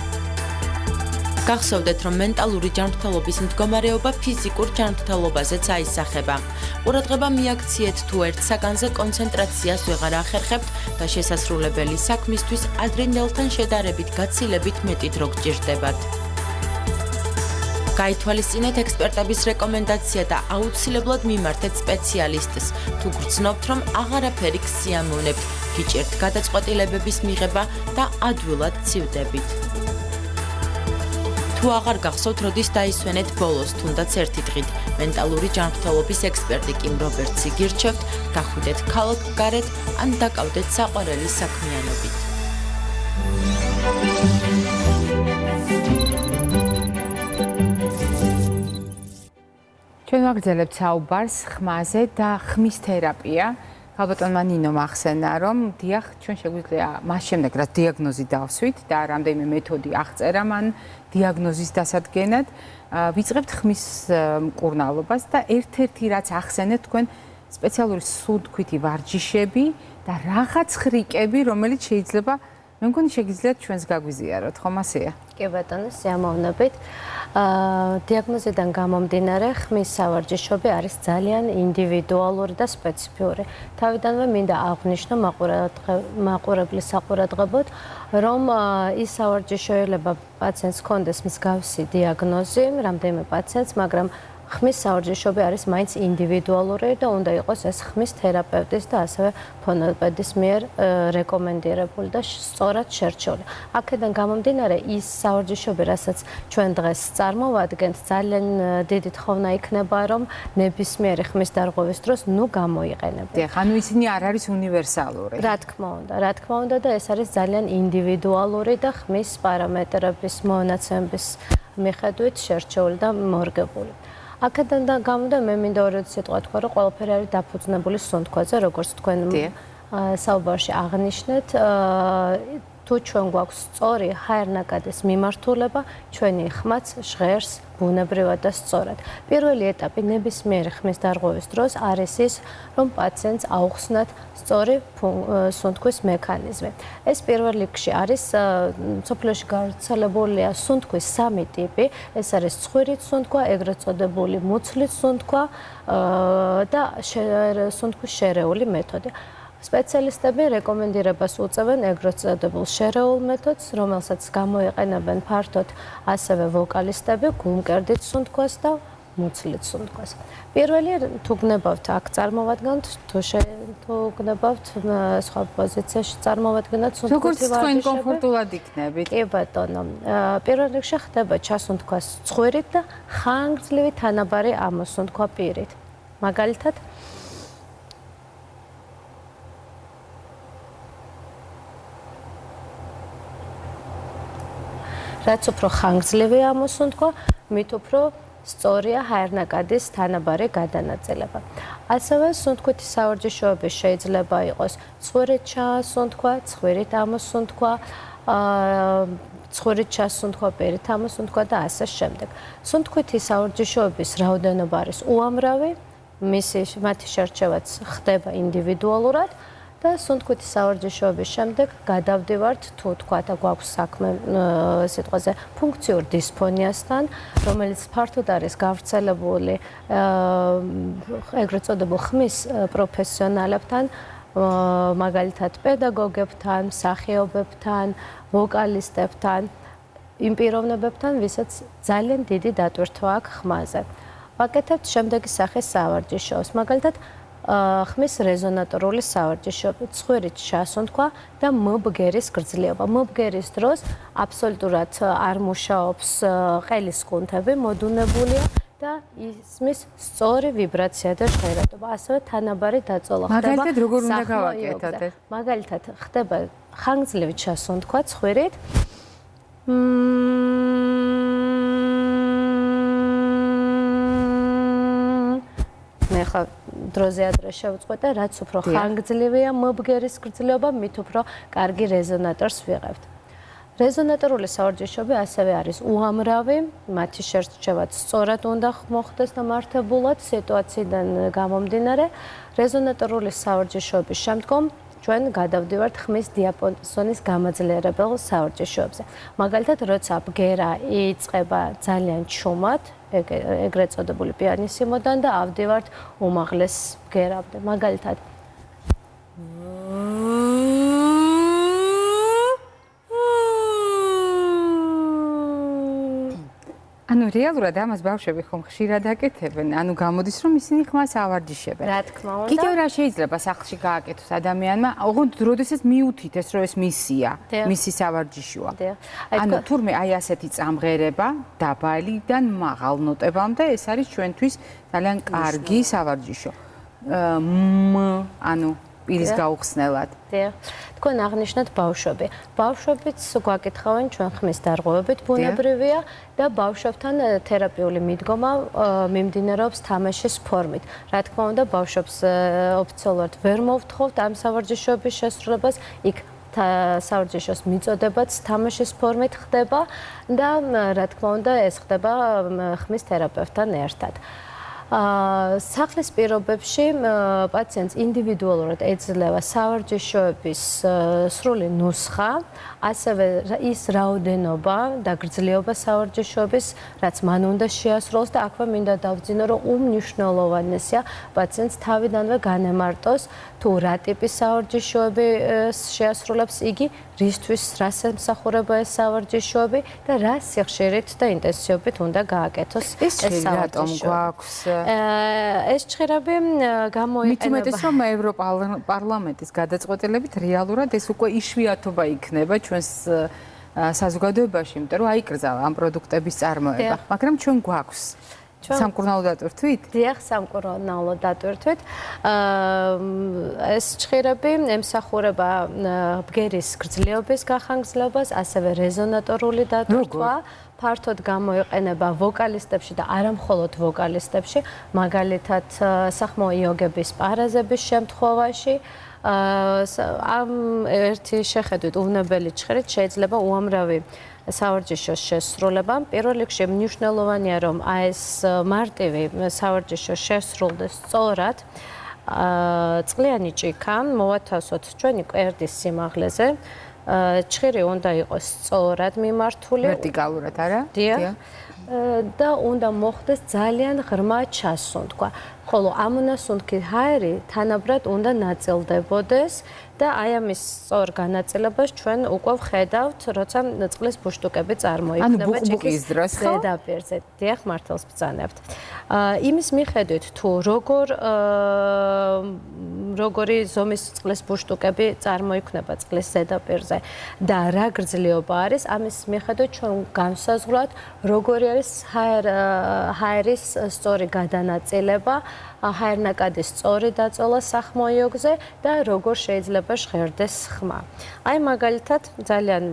გახსოვდეთ, რომ მენტალური ჯანმრთელობის მდგომარეობა ფიზიკურ ჯანმრთელობაზეც აისახება. ყურადღება მიაქციეთ, თუ ერთ საგანზე კონცენტრაციას ვეღარ ახერხებთ და შესასრულებელი საქმისთვის ადრინდელთან შედარებით გაცილებით მეტი დრო გჭირდებათ. გაითვალისწინეთ ექსპერტების რეკომენდაცია და აუცილებლად მიმართეთ სპეციალისტს. თუ გრძნობთ, რომ აღარაფერი გსიამოვნებთ, გიჭირთ გადაწყვეტილებების მიღება და ადვილად ცივდებით. თუ აღარ გახსოვთ, როდის დაისვენეთ ბოლოს, თუნდაც ერთი დღით. მენტალური ჯანმრთელობის ექსპერტი კიმ რობერტსი გირჩევთ, გახვიდეთ ქალაქ გარეთ ან დაკავდეთ საყვარელი საქმიანობით. ჩვენ ვაგრძელებთ საუბარს ხმაზე და ხმის თერაპია. ალბათონმა ნინო ახსენა, რომ დიახ, ჩვენ შეგვიძლია მას შემდეგ, რაც დიაგნოზი დავსვით და რამდენიმე მეთოდი აღწერა მან დიაგნოზის დასადგენად, ვიწყებთ ხმის მკურნალობას და ერთ-ერთი რაც ახსენეთ თქვენ სპეციალური სუნთქვითი ვარჯიშები და რაღაც ხრიკები, რომელიც შეიძლება მე მგონი შეგიძლიათ ჩვენს გაგვიზიაროთ, ხომ ასეა? კი ბატონო, სიამოვნებით. დიაგნოზიდან გამომდინარე, ხმის სავარჯიშოები არის ძალიან ინდივიდუალური და სპეციფიური. თავიდანვე მინდა აღვნიშნო მაუწყებლის საყურადღებოდ, რომ ის სავარჯიშო შეიძლება პაციენტს ჰქონდეს მსგავსი დიაგნოზი, რამდენიმე პაციენტს, მაგრამ ხმის სავარჯიშოები არის მაინც ინდივიდუალური და უნდა იყოს ეს ხმის თერაპევტის და ასევე ფონიატრის მიერ რეკომენდირებული და სწორად შერჩეული. აქედან გამომდინარე, ის სავარჯიშოები, რასაც ჩვენ დღეს წარმოვადგენთ, ძალიან დიდი თხოვნა იქნება, რომ ნებისმიერი ხმის დარღვევის დროს გამოიყენებთ. დიახ, ანუ ისინი არ არის უნივერსალური. რა თქმა უნდა და ეს არის ძალიან ინდივიდუალური და ხმის პარამეტრების მონაცემების მიხედვით შერჩეული და მორგებული. აქედან გამომდინარე, მე მინდა ორი სიტყვა თქვა, რომ ყველაფერი არის დაფუძნებული სუნთქვაზე, როგორც თქვენ საუბარში აღნიშნეთ. თუ ჩვენ გვაქვს სწორი ჰაერნაკადის მიმართულება, ჩვენი ხმაც ჟღერს ბუნებრივად და სწორად. პირველი ეტაპი ნებისმიერი ხმის დარღვევის დროს არის ის, რომ პაციენტს აუხსნათ სწორი სუნთქვის მექანიზმი. ეს პირველ რიგში არის მსოფლიოში გავრცელებულია სუნთქვის სამი ტიპი. ეს არის ცხვირით სუნთქვა, ეგრეთ წოდებული მუცლის სუნთქვა და სუნთქვის შერეული მეთოდი. სპეციალისტები რეკომენდირებას უწევენ ეგრეთ წოდებულ შერეულ მეთოდს, რომელსაც გამოიყენებენ ფართოდ ასევე ვოკალისტები, გულმკერდით სუნთქვას და მუცლით სუნთქვას. პირველი თუ გნებავთ აქ წარმოვადგენთ, თუ გნებავთ სხვა პოზიციაში წარმოვადგენთ სუნთქვის როგორც თქვენ კომფორტულად იქნებით. კი ბატონო. პირველ რიგში ხდება ჩასუნთქვა ცხვირით და ხანგრძლივი თანაბარი ამოსუნთქვა პირით. მაგალითად რაც უფრო ხანგრძლივი ამოსუნთქვა, მით უფრო სწორია ჰაერნაკადის თანაბარი გადანაწილება. ასევე სუნთქვითი სავარჯიშოები შეიძლება იყოს ცხვირით ჩასუნთქვა, ცხვირით ამოსუნთქვა, ცხვირით ჩასუნთქვა, პირით ამოსუნთქვა და ასე შემდეგ. სუნთქვითი სავარჯიშოების რაოდენობა არის უამრავი, მათი შერჩევაც ხდება ინდივიდუალურად. და სუნთქვითი სავარჯიშოების შემდეგ გადავდივართ, თუ თქვა და გვაქვს საქმე სიტყვაზე ფუნქციურ დისფონიასთან, რომელიც ფართოდ არის გავრცელებული ეგრეთ წოდებულ ხმის პროფესიონალებთან, მაგალითად პედაგოგებთან, მსახიობებთან, ვოკალისტებთან, იმ პიროვნებებთან, ვისაც ძალიან დიდი დატვირთვა აქვს ხმაზე. ვაკეთებთ შემდეგი სახის სავარჯიშოებს, მაგალითად ხმის რეზონატორული სავარჯიშოები, ცხვირით ჩასუნთქვა და მბგერის გრძლიობა. მბგერის დროს აბსოლუტურად არ მუშაობს ყელის კუნთები, მოდუნებულია და ისმის სწორი ვიბრაცია და ჟღერადობა. ასევე თანაბარი დაწოლა ხდება. მაგალითად, როგორ უნდა გავაკეთოთ ეს? მაგალითად, ხდება ხანგრძლივი ჩასუნთქვა ცხვირით. მე ხა დროზე ადრე შევწყვეტ და რაც უფრო ხანგრძლივია მბგერის გრძლიობა, მით უფრო კარგი რეზონატორს ვიღებთ. რეზონატორული სავარჯიშოები ასევე არის უამრავი, მათი შერჩევაც სწორად უნდა მოხდეს და მართებულად სიტუაციიდან გამომდინარე. რეზონატორული სავარჯიშოების შემდგომ ჩვენ გადავდივართ ხმის დიაპაზონის გამაძლიერებელ სავარჯიშოებზე. მაგალითად, როცა ბგერა იწყება ძალიან ჩუმად, ეგრეთ წოდებული პიანისიმოდან და ავდივართ უმაღლეს ბგერამდე. მაგალითად, ანუ რეალურად ამას ბავშვები ხომ ხშირად აკეთებენ, ანუ გამოდის რომ ისინი ხმას ავარჯიშებენ. რა თქმა უნდა. კიდევ რა შეიძლება სახლში გააკეთოს ადამიანმა, ოღონდ როდესაც მიუთითეს რომ ეს მისია, მისი სავარჯიშოა. ანუ თურმე აი ასეთი წამღერება დაბალიდან მაღალ ნოტებამდე ეს არის ჩვენთვის ძალიან კარგი სავარჯიშო. ანუ პირის გაუხსნელად. თქვენ აღნიშნეთ ბავშვები. ბავშვებიც გვაკითხავენ ჩვენ ხმის დარღვევებით ბუნებრივია და ბავშვებთან თერაპიული მიდგომა მიმდინარეობს თამაშის ფორმით. რა თქმა უნდა, ბავშვებს ოფიციალურად ვერ მოვთხოვთ ამ სავარჯიშოების შესრულებას, იქ სავარჯიშოს მიწოდებაც თამაშის ფორმით ხდება და რა თქმა უნდა, ეს ხდება ხმის თერაპევტთან ერთად. სახლის პირობებში პაციენტს ინდივიდუალურად ეძლევა სავარჯიშოების სრული ნუსხა, ასევე ის რაოდენობა და გრძლიობა სავარჯიშოების, რაც მან უნდა შეასრულოს და აქვე მინდა დავძინო, რომ უმნიშვნელოვანესია პაციენტს თავიდანვე განემარტოს თუ რა ტიპის სავარჯიშოები შეასრულებს იგი, რისთვის, რას ემსახურება ეს სავარჯიშოები და რა სიხშირით და ინტენსივობით უნდა გააკეთოს ეს სავარჯიშოები. ეს ჭხირები გამოიყენება. მით უმეტეს რომ ევროპარლამენტის გადაწყვეტილებით რეალურად ეს უკვე იშვიათობა იქნება ჩვენს საზოგადოებაში, იმიტომ რომ აიკრძალა ამ პროდუქტების წარმოება, მაგრამ ჩვენ გვაქვს სამკურნალო დატვირთვით? დიახ, სამკურნალო დატვირთვით. ეს ჭხირები ემსახურება ბგერის გრძლიობის გახანგრძლებას, ასევე რეზონატორული დატვირთვა. ფართოდ გამოიყენება ვოკალისტებში და არა მხოლოდ ვოკალისტებში, მაგალითად სახმოვანი იოგების პარაზების შემთხვევაში. ამ ერთი შეხედვით უვნებელი ჭხირით შეიძლება უამრავი სავარჯიშოს შესრულება. პირველ რიგში მნიშვნელოვანია, რომ ეს მარტივი სავარჯიშო შესრულდეს სწორად. წყლიანი ჭიქა მოვათავსოთ ჩვენი კვერდის სიმაღლეზე. ჭხირი უნდა იყოს სწორად მიმართული, ვერტიკალურად, არა? დიახ. და უნდა მოხდეს ძალიან ღრმა ჩასუნთქვა. ხოლო ამონასუნთქი ჰაერი თანაბრად უნდა ნაწილდებოდეს და აი ამის სწორ განაწილებას ჩვენ უკვე ვხედავთ, როცა წყლის ბუშტუკები წარმოიქმნება ჭიქის ზედაპირზე. დიახ, მართალს ბრძანებთ. იმის მიხედვით თუ როგორი ზომის წყლის ბუშტუკები წარმოიქმნება წყლის ზედაპირზე და რა გრძლიობა არის, ამის მიხედვით ჩვენ განსაზღვროთ, როგორი არის ჰაერის სწორი გადანაწილება, ჰაერნაკადის სწორი დაწოლა სახმოიოგზე და როგორ შეიძლება ჟღერდეს ხმა. აი მაგალითად ძალიან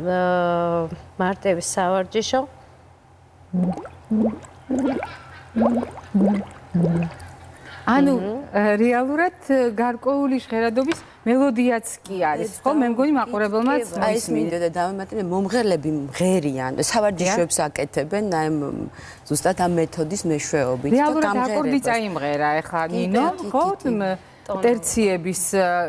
მარტივი სავარჯიშო. ანუ რეალურად გარკვეული ჟღერადობის მელოდიაც კი არის, ხო? მე მგონი მაყურებელმაც ის მინდოდა დავემატებინე, მომღერლები მღერიან, სავარჯიშოებს აკეთებენ, აი ზუსტად ამ მეთოდის მეშვეობით და გამღერებას. რეალურად აკორდი წაიმღერა ეხლა ნინო, ხო? ტერციების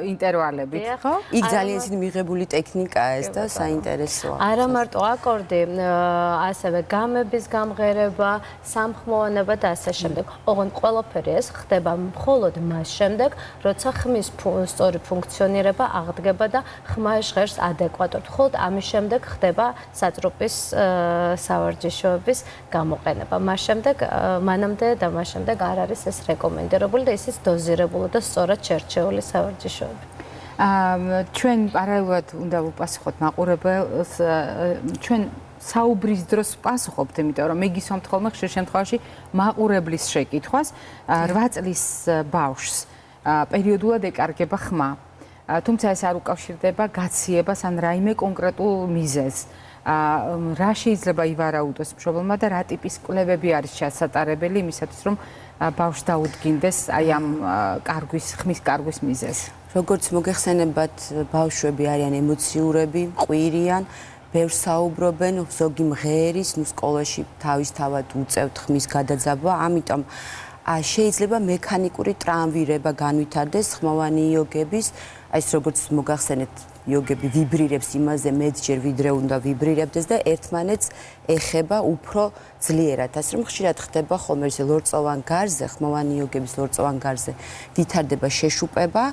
ინტერვალებით, ხო? იქ ძალიან ისეთი მიღებული ტექნიკაა ეს და საინტერესოა. არა მარტო აკორდი, ასევე გამების გამღერება, სამხმოვანება და ასე შემდეგ. ოღონდ ყველაფერი ეს ხდება მხოლოდ მას შემდეგ, როცა ხმის სწორი ფუნქციონირება აღდგება და ხმა ჟღერს ადეკვატურად. მხოლოდ ამის შემდეგ ხდება საწყრუპის სავარჯიშოების გამოყენება. მას შემდეგ, მანამდე და მას შემდეგ არ არის ეს რეკომენდირებული და ისიც დოზირებული და ჩერჩეული სავარჯიშოები. ჩვენ პარალელურად უნდა ვუპასუხოთ მაყურებელს, ჩვენ საუბრის დროს პასუხობთ, იმიტომ რომ მე გისვამთ ხოლმე ხშირ შემთხვევაში მაყურებლის შეკითხვას, 8 წლის ბავშვს პერიოდულად ეკარგება ხმა. თუმცა ეს არ უკავშირდება გაციებას ან რაიმე კონკრეტულ მიზეზს. რა შეიძლება ივარაუდოს მშობელმა და რა ტიპის კვლევები არის ჩასატარებელი იმისათვის, რომ ბავშვს დაუდგინდეს აი ამ ხმის კარგვის მიზეზს. როგორც მოგეხსენებათ, ბავშვები არიან ემოციურები, მყვირიან, ბევრს საუბრობენ, ზოგი მღერის, სკოლაში თავისთავად უწევთ ხმის გადაძაბვა, ამიტომ შეიძლება მექანიკური ტრავმირება განვითარდეს ხმოვანი იოგების, აი როგორც მოგახსენეთ, იოგები ვიბრირებს იმაზე მეტჯერ ვიდრე უნდა ვიბრირებდეს და ერთმანეთს ეხება უფრო ძლიერად. ასე რომ ხშირად ხდება ხოლმე ეს ლორწოვან გარზე, ხმოვანი იოგების ლორწოვან გარზე ვითარდება შეშუპება,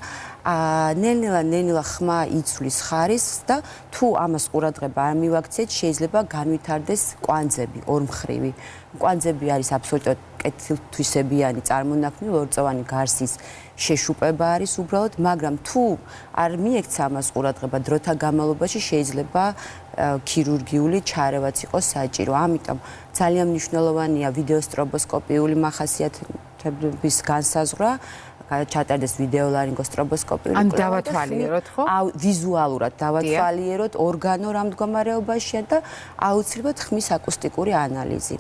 ნელ-ნელა ხმა იცვლის ხარისხს და თუ ამას ყურადღება არ მივაქციეთ, შეიძლება განვითარდეს კვანძები ორმხრივი. კვანძები არის აბსოლუტურად კეთილთვისებიანი წარმონაქმნი, ლორწოვანი გარსის შეშუპება არის უბრალოდ, მაგრამ თუ არ მიექცა ამას ყურადღება დროთა განმავლობაში შეიძლება ქირურგიული ჩარევაც იყოს საჭირო. ამიტომ ძალიან მნიშვნელოვანია ვიდეოსტრობოსკოპიული მახასიათებლების განსაზღვრა, ჩატარდეს ვიდეოლარინგოსტრობოსკოპიული ან დავათვალიეროთ, ხო? ვიზუალურად დავათვალიეროთ ორგანო რა მდგომარეობაშია და აუცილებლად ხმის აკუსტიკური ანალიზი.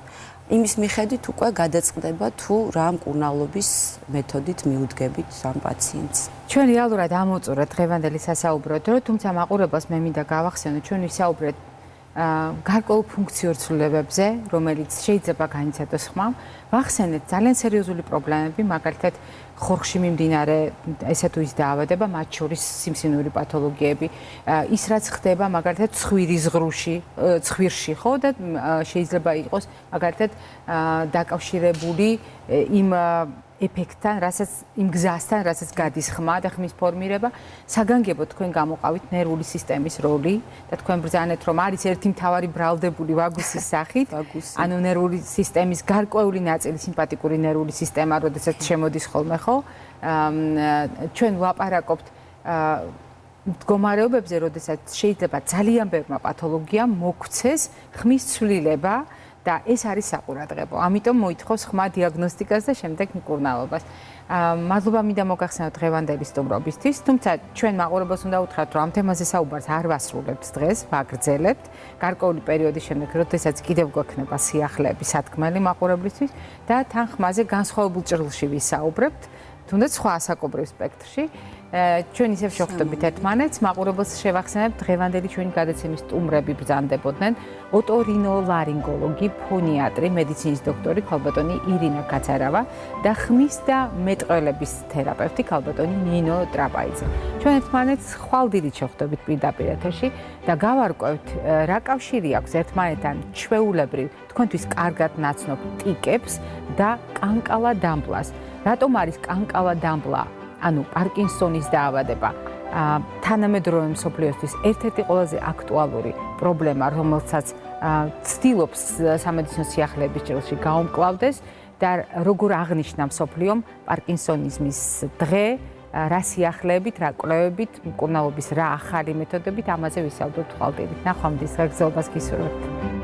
იმის მიხედვით უკვე გადაწყდება თუ რა მკურნალობის მეთოდით მიუდგებით ამ პაციენტს. ჩვენ რეალურად ამოვწურეთ დღევანდელი სასაუბრო დრო, თუმცა მაყურებელს მე მინდა გავახსენო, ჩვენ ვისაუბრეთ გარკვეულ ფუნქციურ ცვლილებებზე, რომელიც შეიძლება განიცადოს ხმამ. ვახსენეთ ძალიან სერიოზული პრობლემები, მაგალითად ხორხში მიმდინარე ესა თუ ის დაავადება, მათ შორის სიმსივნური პათოლოგიები, ის რაც ხდება მაგალითად ცხვირში, ხო და შეიძლება იყოს მაგალითად დაკავშირებული იმ ეფექტთან, იმ გზასთან, რასაც გადის ხმა და ხმის ფორმირება, საგანგებოდ თქვენ გამოყავით ნერვული სისტემის როლი და თქვენ ბრძანეთ, რომ არის ერთი მთავარი ბრალდებული ვაგუსის სახით, ანუ ნერვული სისტემის გარკვეული ნაწილი, სიმპათიკური ნერვული სისტემა, როდესაც შემოდის ხოლმე, ხო? ჩვენ ვლაპარაკობთ მდგომარეობებზე, როდესაც შეიძლება ძალიან ბევრმა პათოლოგიამ მოგვცეს ხმის ცვლილება და ეს არის საყურადღებო. ამიტომ მოითხოვს ხმა დიაგნოსტიკას და შემდეგ მკურნალობას. მადლობა მინდა მოგახსენოთ დღევანდელი სტუმრობისთვის, თუმცა ჩვენ მაყურებელს უნდა უთხრათ, რომ ამ თემაზე საუბარს არ ვასრულებთ დღეს, ვაგრძელებთ. გარკვეული პერიოდის შემდეგ, როდესაც კიდევ გვექნება სიახლეები სათქმელი მაყურებლისთვის და თან ხმაზე განსხვავებულ ჭრილში ვისაუბრებთ, თუნდაც სხვა ასაკობრივ სპექტრში. ჩვენ ისევ შევხვდებით ერთმანეთს, მაყურებელს შევახსენებთ დღევანდელი ჩვენი გადაცემის სტუმრები ბრძანდებოდნენ ოტორინოლარინგოლოგი, ფონიატრი, მედიცინის დოქტორი ქალბატონი ირინა ქაცარავა და ხმის და მეტყველების თერაპევტი ქალბატონი ნინო ტრაპაიძე. ჩვენ ერთმანეთს ხვალდილით შევხვდებით პირდაპირ ეთერში და გავარკვევთ რა კავშირი აქვს ერთმანეთთან ჩვეულებრივ თქვენთვის კარგად ნაცნობ ტიკებს და კანკალა დამბლას. რატომ არის კანკალა დამბლა? ანუ პარკინსონის დაავადება თანამედროვე მსოფლიოსთვის ერთ-ერთი ყველაზე აქტუალური პრობლემა, რომელსაც ცდილობს სამედიცინო სიახლეების ჭრილში გაუმკლავდეს და როგორ აღნიშნა მსოფლიომ პარკინსონიზმის დღე, რა სიახლეებით, რა კვლევებით, მკურნალობის რა ახალი მეთოდებით, ამაზე ვისაუბრებთ ხვალდილით. ნახვამდის, გაგრძელებას გისურვებთ.